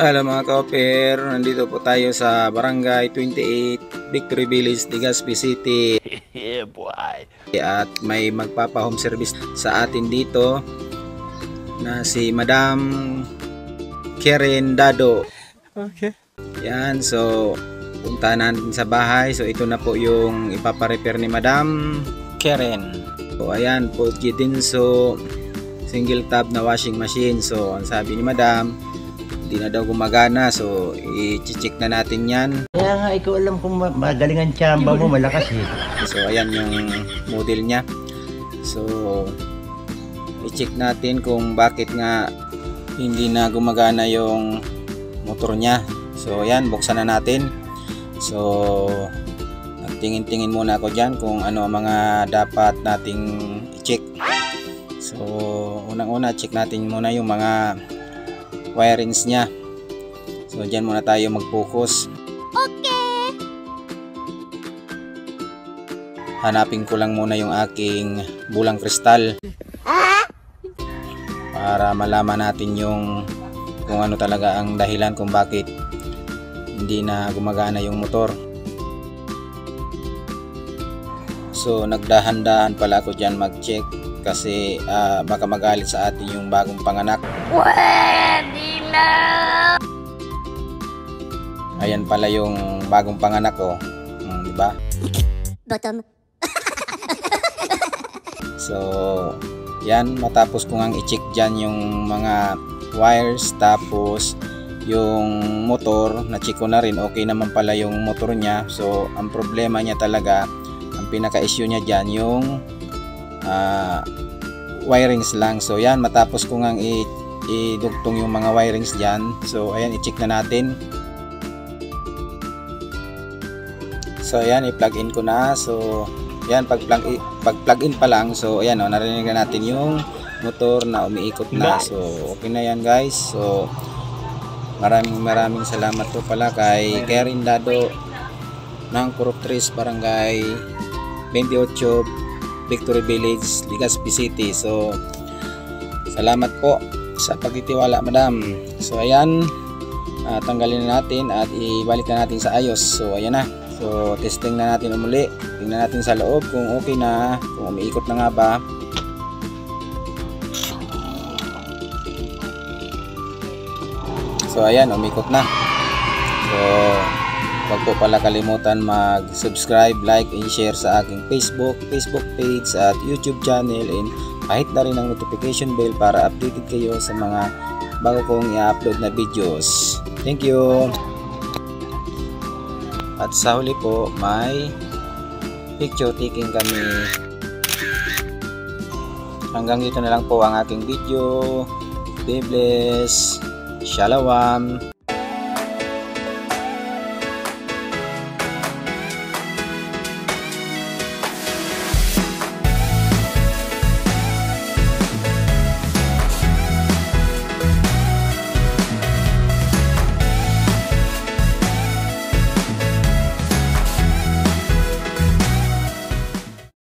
Hello mga ka-offer, nandito po tayo sa Barangay 28, Victory Village, Legazpi City. Yeah, boy. At may magpapa-home service sa atin dito na si Madam Karen Dado. Okay. Yan, so punta natin sa bahay. So ito na po yung ipapa-repair ni Madam Karen. So ayan po din, so single tab na washing machine. So ang sabi ni Madam, hindi na daw gumagana, so i-check na natin yan. Kaya nga ikaw alam kung magaling ang tsamba mo, malakas eh. So ayan yung model niya. So i-check natin kung bakit nga hindi na gumagana yung motor niya. So ayan, buksan na natin. So nagtingin-tingin muna ako dyan kung ano ang mga dapat nating i-check. So unang-una, check natin muna yung mga wirings niya. So dyan muna tayo mag-focus. Okay. Hanapin ko lang muna yung aking bulang kristal para malaman natin yung kung ano talaga ang dahilan kung bakit hindi na gumagana yung motor. So nagdahan-dahan pala ako dyan mag-check kasi baka magalit sa atin yung bagong panganak. Pwede na. Ayan pala yung bagong panganak ko, diba? Bottom. So yan, matapos ko ngang i-check dyan yung mga wires, tapos yung motor, na-check ko na rin, okay naman pala yung motor niya. So ang problema niya talaga, ang pinaka-issue niya dyan yung wirings lang. So yan, matapos ko ngang idugtong yung mga wirings dyan. So ayan, i-check na natin. So ayan, i-plug in ko na. So yan, pag plug in pa lang, so ayan, narinig na natin yung motor na umiikot na. So okay na yan guys. So maraming salamat po pala kay Karen Dado ng Purok 3, Barangay 28, Victory Village, Legazpi City. So salamat po sa pagtitiwala, Madam. So ayan, tanggalin na natin at ibalik na natin sa ayos. So ayan na. So testing na natin umuli. Tingnan natin sa loob kung okay na, kung umiikot na nga ba. So ayan, umikot na. So huwag po pala kalimutan mag-subscribe, like, and share sa aking Facebook page at YouTube channel, and kahit na rin ang notification bell para updated kayo sa mga bago kong i-upload na videos. Thank you! At sa huli po, may picture taking kami. Hanggang dito na lang po ang aking video. Be blessed. Shalom!